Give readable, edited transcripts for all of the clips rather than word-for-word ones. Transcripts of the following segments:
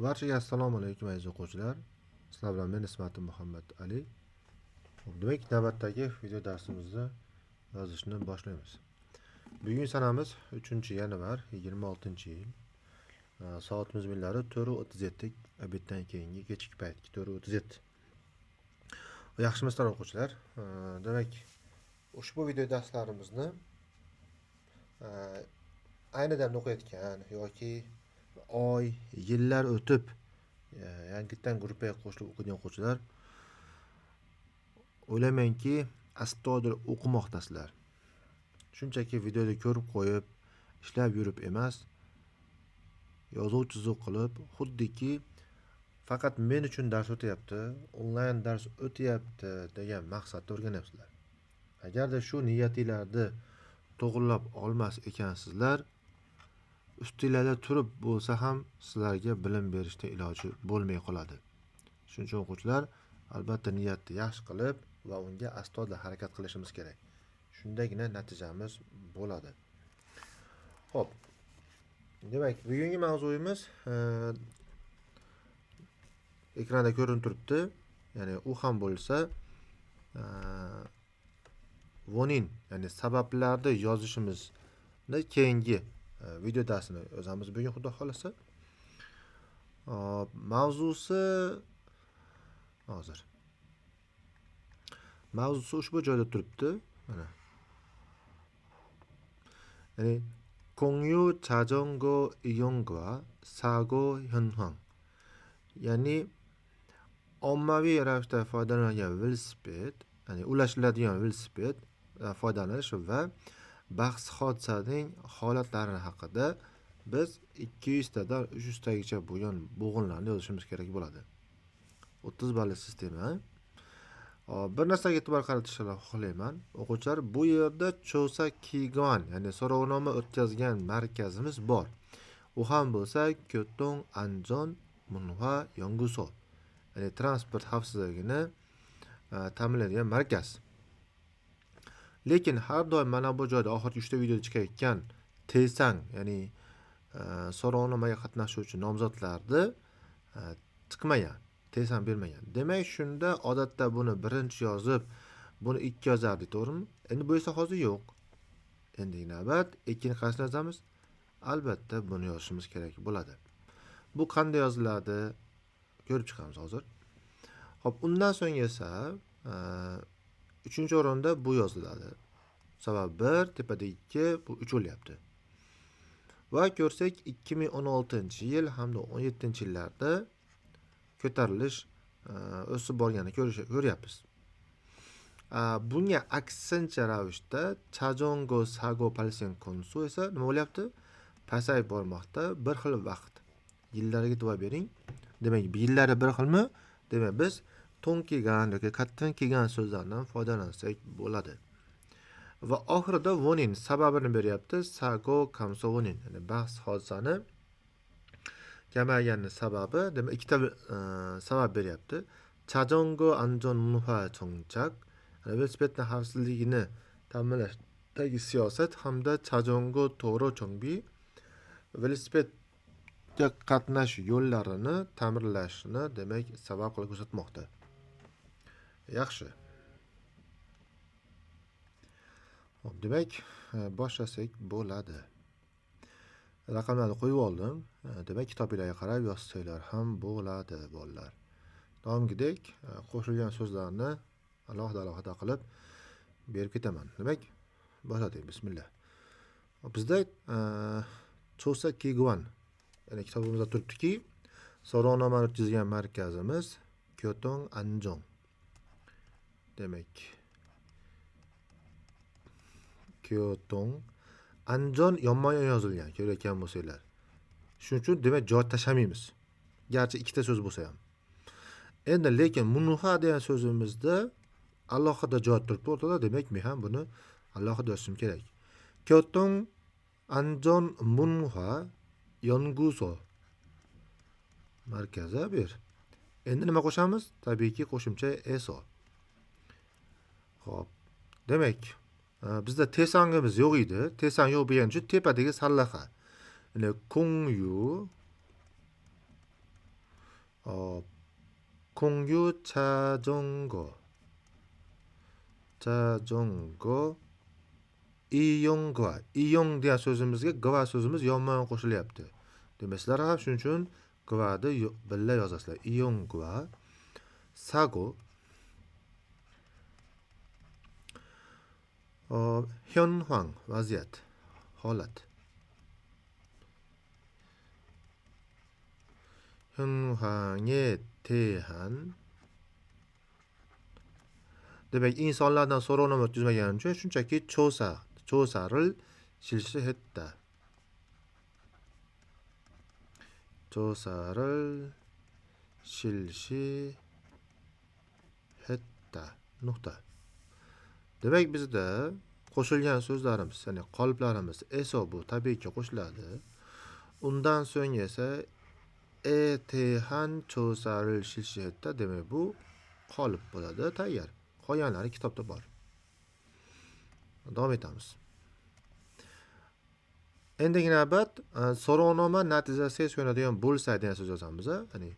Barchaga assalomu alaykum aziz o'quvchilar. Sizlar bilan men Ismatim Muhammad Ali. Demak, navbatdagi video darsimizni yozishni boshlaymiz. Bugun sanamiz 3-yanvar 26-yil. Soatimiz millari 4:37, obeddan keyingi kechki paytki 4:37. Yaxshimisizlar o'quvchilar? Demak, ushbu video darslarimizni ayni damda o'qiyotgan yoki oy, yillar o'tib yangidan gruppaga qo'shilib o'qigan o'quvchilar o'ylaymanki, astoydil o'qimoqdasizlar. Shunchaki videoni ko'rib qo'yib, ishlab yurib emas, yozuv chizuv qilib, xuddiki faqat men uchun dars o'tyapti, onlayn dars o'tyapti degan maqsadda o'rganyapsizlar. Agarda shu niyatinglarni to'g'rilab olmas ekansizlar, ustinglarda turib bo'lsa ham sizlarga bilim berishda iloji bo'lmay qoladi. Shuning uchun o'quvchilar albatta niyatni yaxshi qilib va unga astoydil harakat qilishimiz kerak. Shundagina natijamiz bo'ladi. Xo'p. Demak, bugungi mavzuyimiz ekranda ko'rinib turibdi. Ya'ni u ham bo'lsa vonin, ya'ni sabablarni yozishimizni keyingi video darsini yozamiz bugun xudo xolasa. Mavzusi hozir. Mavzusi ushbu joyda turibdi. Mana. Ya'ni 공유 자전거 이용과 사고 현황. Ya'ni ommaviy ravishda foydalanilgan velosiped, ya'ni ulashiladigan velosiped foydalanish va bahs hodisaning holatlari haqida biz 200 tadan 300 tagacha bo'lgan bo'g'inlarni yozishimiz kerak bo'ladi. 30 balli sistema. Bir narsaga e'tibor qaratishni xohlayman. O'quvchilar, bu yerda Chosa Kigon, ya'ni so'rovnoma o'tkazgan markazimiz bor. U ham bo'lsa Kyoto Anjon Munhwa Yonguso, ya'ni transport xavfsizligini ta'minlaydigan markaz. Lekin har doim mana bu joyda oxirgi 3 ta videoda chiqayotgan Tesang, ya'ni so'rovnomaga qatnashuvchi nomzodlarni chiqmagan, Tesang bermagan. Demak, shunda odatda buni birinchi yozib, buni 2 yozardik, to'g'rimi? Endi bu esa hozir yo'q. Endi navbat ikkinchi qaysini yozamiz? Albatta buni yozishimiz kerak bo'ladi. Bu qanday yoziladi? Ko'rib chiqamiz hozir. Xo'p, undan so'ng esa 3-chi o'rinda bu yoziladi. Sabab 1, tepada 2, bu 3 bo'lyapti. Va ko'rsak 2016-yil hamda 17-yillarda ko'tarilish o'sib borganini ko'ryapmiz. Bunga aksincha ravishda Chajongo Sago Palsen konsu esa nima bo'lyapti? Pasayib bormoqda, bir xil vaqt. Yillariga e'tibor bering. Demak, yillari bir xilmi? Demak, biz to'n kelgan yoki qattin kelgan so'zlardan foydalansak bo'ladi. Va oxirida vonin sababini beryapti. Sago kamso vonin, ya'ni bahs hodisani kamayganning sababi, demak ikkita sabab beryapti. Chajongo anjon munhwa chongchak, velosipedning xavfsizligini ta'minlashdagi siyosat hamda Chajongo to'g'ri chongbi, velosipedga qatnash yo'llarini ta'mirlashni demak sabab qilib ko'rsatmoqda. Yaxshi. Xo'p, demak, boshlasak bo'ladi. Raqamlarni qo'yib oldim. Demak, kitoblarga qarab yozsanglar ham bo'ladi, bolalar. Doimgidek qo'shilgan so'zlarni alohida qilib berib ketaman. Demak, boshladik. Bismillah. Bizda Chosa Kigon, ya'ni kitobimizda turibdiki, so'rovnomani o'tkazgan markazimiz Kyoto Anjon. Demak, Kyoto Anjon yonma yozilgan, ko'rayotgan bo'lsanglar. Shuning uchun demak joy tashlamaymiz. Garchi ikkita so'z bo'lsa ham. Endi lekin Munhwa degan so'zimizda alohida joy turibdi o'rtada, demak men ham buni alohida yozishim kerak. Kyoto Anjon Munhwa Yonguso markazi bir. Endi nima qo'shamiz? Tabiiyki qo'shimcha eso. Xo'p. Demak, bizda tesangimiz yo'q edi. Tesang yo'q bo'lgani uchun tepadagi sallaqa. Ya'ni Kongyu 어, 공유 자전거, iyong degan so'zimizga gva so'zimiz yonma-yon qo'shilyapti. Demak, sizlar ham shuning uchun gvani birga yozasizlar. iyongva, sago, 현황, vaziyat, holat. 현황에 대한, demak, insonlardan so'rovnoma o'tkazmagani uchun shunchaki 조사를 실시했다. 조사를 실시했다. nuqta. Demak, bizda qo'shilgan so'zlarimiz, ya'ni qoliplarimiz eso bu tabiiyki qo'shiladi. Undan so'ng esa etehan 조사를 실시했다. Demak, bu qolip bo'ladi, tayyor. Qolganlari kitobda bor. Davom etamiz. Endigi navbat so'rovnoma natijasiga suyanadigan bo'lsa degan so'z yozamiz. Ya'ni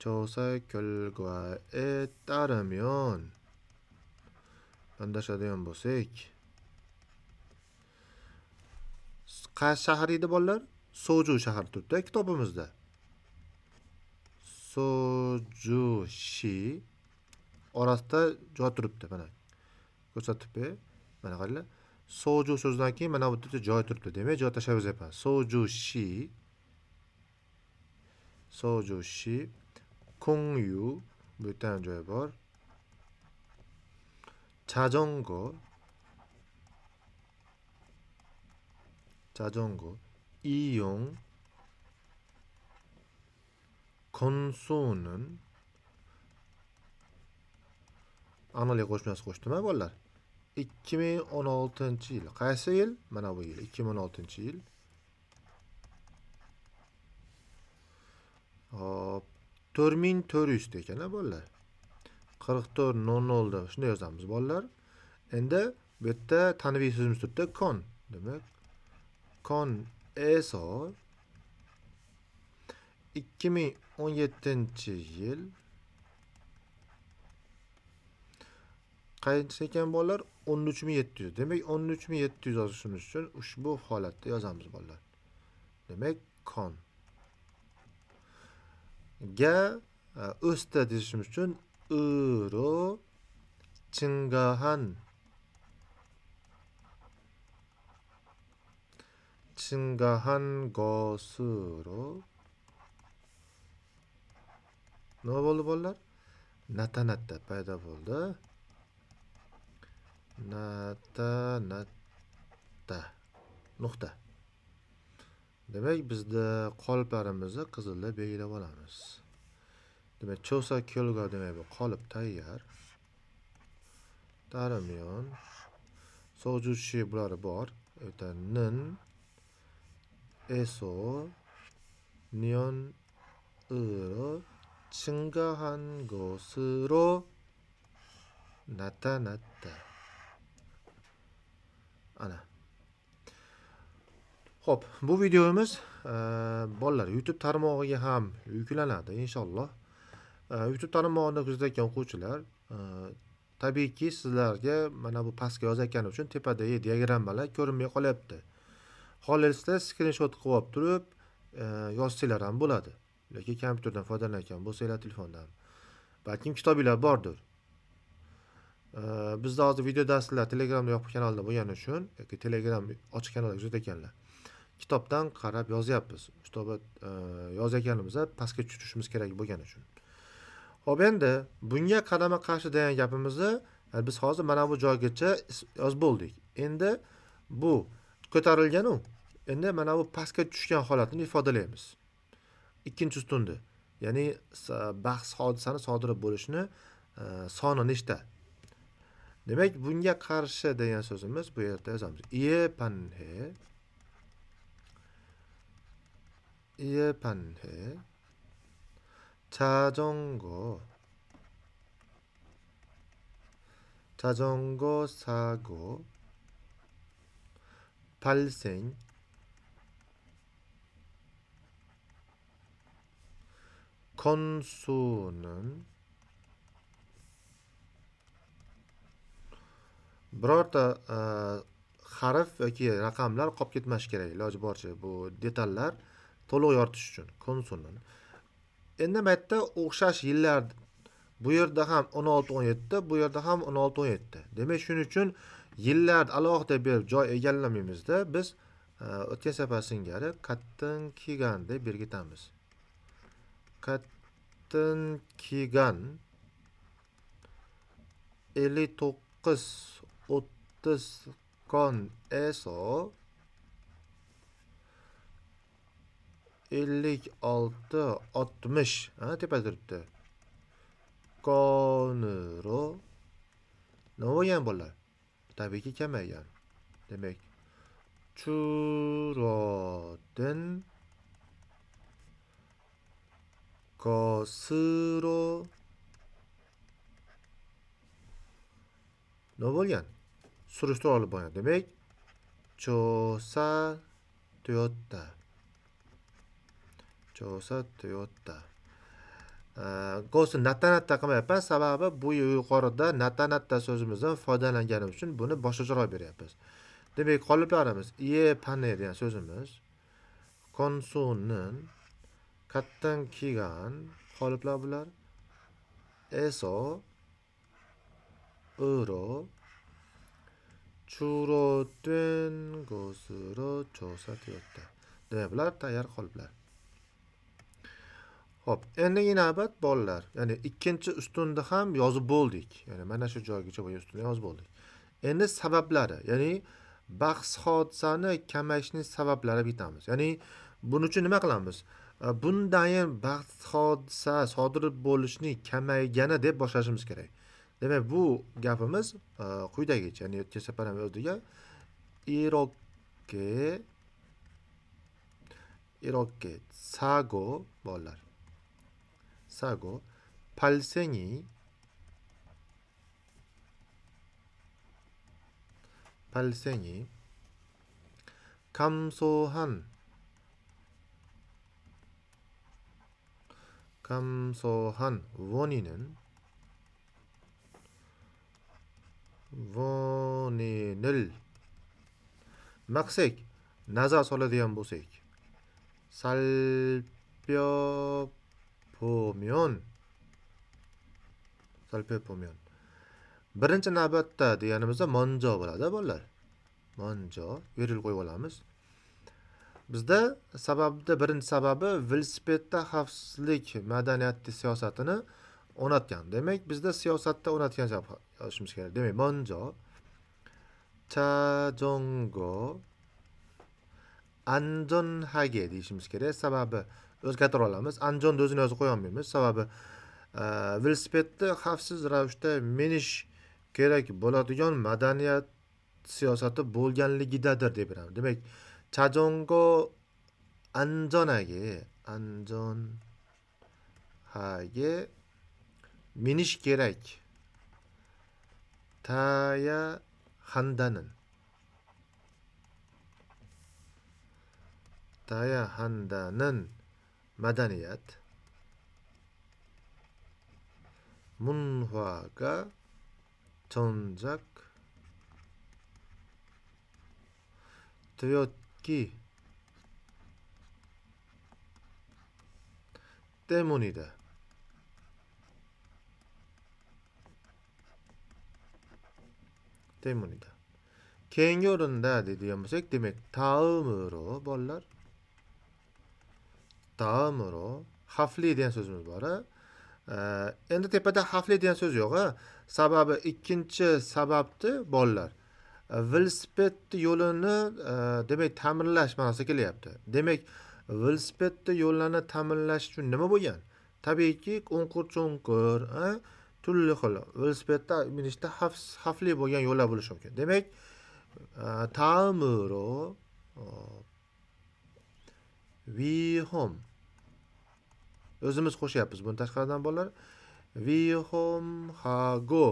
조사 결과에 따르면 yondashadigan bo'lsak, qaysi shahar edi bolalar? Soju shahar turibdi kitobimizda. Sojushi orasida joy turibdi, mana ko'rsatibdi. Mana qaranglar. Soju so'zidan keyin mana bu yerda joy turibdi. Demak, joy tashlab yozyapman. Sojushi 공유 bu yerda ham joy bor. 자전거 이용 konsu는 Analiya qo'shmasi qo'shdim-a bolalar. 2016-yil. Qaysi yil? Mana bu yil, 2016-yil. Hop, 4400 ekan-a bolalar. 4400 da shunday yozamiz bolalar. Endi bu yerda tanviy so'zimiz turibdi, kon. Demak, kon eso 2017-yil qaysi ekan bolalar? 13700. Demak, 13700 yozishimiz uchun ushbu holatda yozamiz bolalar. Demak, kon. Ga o'sdi deyishimiz uchun 으로 증가한 것으로 nima bo'ldi bolalar? Natanatda paydo bo'ldi. Natanatda nuqta. Demak, bizda qoliplarimizni qizilda belgilab olamiz. Demak, cho'sa kelgo demak bu qolip tayyor. Darmiyon sojushi bular bor. Nin eso nion 으로 증가한 것으로 나타났다. Ana. Xo'p, bu videomiz bolalar YouTube tarmog'iga ham yuklanadi inshaalloh. YouTube tarmog'ini kuzatayotgan o'quvchilar, tabiiyki sizlarga mana bu pastga yozayotganim uchun tepadagi diagrammalar ko'rinmay qolyapti. Xohlasizda skrinshot qilib olib turib yozsanglar ham bo'ladi. Yoki kompyuterdan foydalanayotgan bo'lsanglar, telefondan. Balkim kitobinglar bordir. Bizda hozir video darslar Telegramda yopiq kanalda bo'lgani uchun yoki Telegram ochiq kanalda kuzatayotganlar kitobdan qarab yozyapmiz. Kitobni yozayotganimizda pastga tushirishimiz kerak bo'lgani uchun. Xo'p, endi bunga qarama qarshi degan gapimizni biz hozir mana bu joygacha yozib bo'ldik. Endi bu ko'tarilgan u. Endi mana bu pastga tushgan holatini ifodalaymiz. Ikkinchi ustunni, ya'ni bahs hodisani sodir bo'lishini soni nechta? Demak, bunga qarshi degan so'zimiz bu yerda yozamiz. iye panhe 자전거 사고 발생 konsuning birorta harf yoki raqamlar qolib ketmashi kerak. Iloji boricha bu detallar to'liq yoritish uchun konsuning. Endi bu yerda o'xshash yillar bu yerda ham 16-17, bu yerda ham 16-17. Demak, shuning uchun yillarni alohida berib joy egallamaymiz-da. Biz o'tgan safar singari qattin kiygan deb belgitamiz. Qattin kiygan 59 30 kon eso 56 60 tepada turibdi. Koniro nima bo'lgan bolalar? Tabiiyki kamaygan. Demak, churodin kosiro nima bo'lgan? Surishtiruv olib bo'lgan. Demak, chosa toyota. Chosa toyota. Go'si natta qilmayapman, sababi bu yuqorida natta so'zimizdan foydalanganimiz uchun buni boshqacharoq beryapmiz. Demak, qoliplarimiz ie pane degan so'zimiz konsuning qattin kiygan qoliplar bular. Eso euro churodin go'siro chosa toyota. Demak, bular tayyor qoliplar. Hop, endi inobat bolalar. Ya'ni ikkinchi ustunda ham yozib bo'ldik. Ya'ni mana shu joygacha bu ustunda yozib bo'ldik. Endi sabablari, ya'ni bahs hodisani kamayishning sabablari bitamiz. Ya'ni buning uchun nima qilamiz? Bundan bahs hodisa sodir bo'lishning kamaygani deb boshlashimiz kerak. Demak, bu gapimiz quyidagicha, ya'ni o'tgan safar ham o'ziga irokke sago bolalar. 사고 발생이 감소한 원인을 막색 나자 soladigan bo'lsak salpyopo'myon birinchi navbatda deganimizda 먼저 bo'ladi bolalar. 먼저 virgul qo'yib olamiz. Bizda birinchi sababi velosipedda xavfsizlik madaniyati siyosatini o'rnatgan. Demak, bizda siyosatda o'rnatgan yozishimiz kerak. Demak, 먼저 자전거 anjonhage deyishimiz kerak. Sababi o'zgartira olamiz. Anjonni o'zini yozib qo'ya olmaymiz. Sababi velosipedni xavfsiz ravishda minish kerak bo'ladigan madaniyat siyosati bo'lganligidadir deb beramiz. Demak, 자전거 anjonhage minish kerak. Taya handanin madaniyat 문화가 전작 되었기 때문이다. keyingi o'rinda deydigan bo'lsak, demak, taomiro bolalar. Taomiro xavfli degan so'zimiz bor. Endi tepada xavfli degan so'z yo'q. Sababi ikkinchi sababni bolalar. Velosiped yo'lini demak ta'minlash ma'nosida kelyapti. Demak, velosiped yo'llarni ta'minlash uchun nima bo'lgan? Tabiiyki, o'nqir-cho'nqir, turli xil velosipedda minishda xavfli bo'lgan yo'llar bo'lishi mumkin. Demak, taomiro vihom o'zimiz qo'shyapmiz buni tashqaridan bolalar. Vihomhago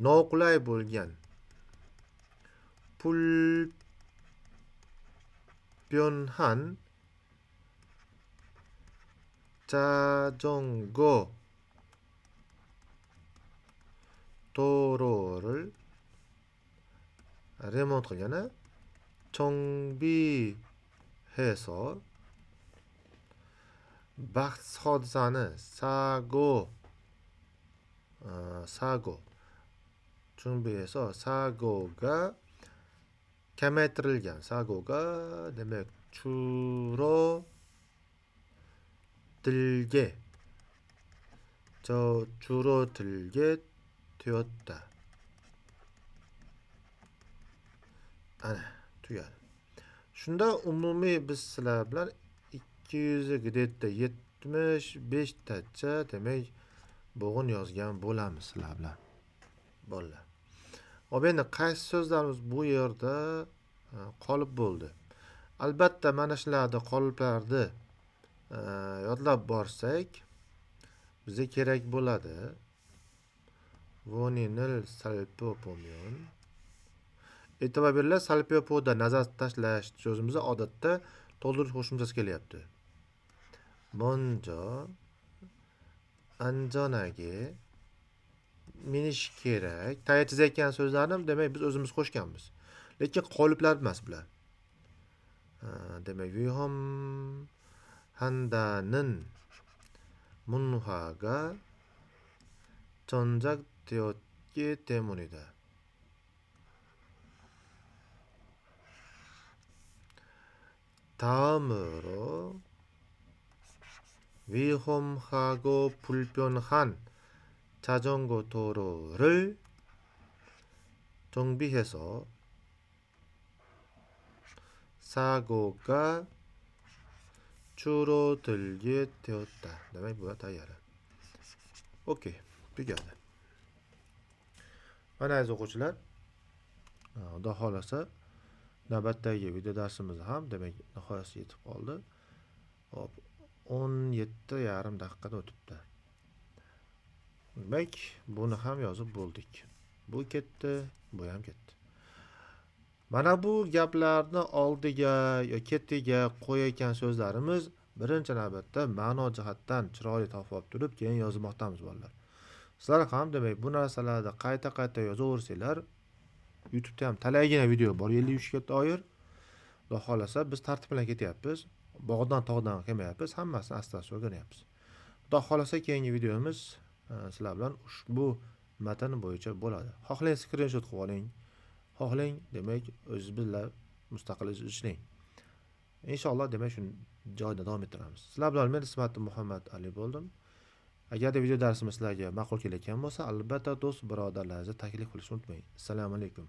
noqulay bo'lgan 불편한 자전거 도로를 remonte qilgani 정비해서 baxt hodisani sago 정비해서 sago가 kamaytirilgan sago가 demak 줄어들게 되었다. Ana tugadi. Shunda umumiy biz sizlar bilan 275 tacha demak bo'g'in yozgan bo'lamiz sizlar bilan. Bolalar. Hop endi qaysi so'zlarimiz bu yerda qolib bo'ldi. Albatta mana shularda qoliplarni yodlab borsak bizga kerak bo'ladi. Voninil salpopomyon. E'tibor beringlar, salpiopoda nazar tashlash so'zimizni odatda to'ldirish qo'shimchasi kelyapti. 먼저 anjonaga minish kerak. Taya chizayotgan so'zlarni demak biz o'zimiz qo'shganmiz. Lekin qoliplar emas bular. demak 위험 한다는 문화가 전작되었기 때문이다. 다음으로 위험하고 불편한 자전거 도로를 정비해서 사고가 줄어들게 되었다. demak bu tayyor. Okey, tugadi. Mana aziz o'quvchilar, xudo xolasa navbatdagi video darsimiz ham demak nihoyasiga yetib qoldi. Hop, 17,5 daqiqada o'tibdi. Demak, buni ham yozib bo'ldik. Bu ketdi, bu ham ketdi. Mana bu gaplarni oldiga yoki ketiga qo'yayotgan so'zlarimiz birinchi navbatda ma'no jihatdan chiroyli topib olib turib, keyin yozmoqdamiz bolalar. Sizlar ham demak bu narsalarni qayta yozaversanglar, YouTube'da ham talaygina video bor 50-3 ga doir. Xudo xolasa biz tartib bilan ketyapmiz. Bog'dan tog'dan kelmayapmiz, hammasini asta-asta o'rganyapmiz. Xudo xolasa keyingi videomiz sizlar bilan ushbu matn bo'yicha bo'ladi. Xohlang screenshot qilib oling. Xohlang demak o'zingiz bilan mustaqil ishlang. Inshaalloh demak shu joyda davom ettiramiz. Sizlar bilan men Ismatov Muhammad Ali bo'ldim. Agarda video darsimiz sizlarga ma'qul kelayotgan bo'lsa, albatta do'st birodarlaringizni taklif qilishni unutmang. Assalomu alaykum.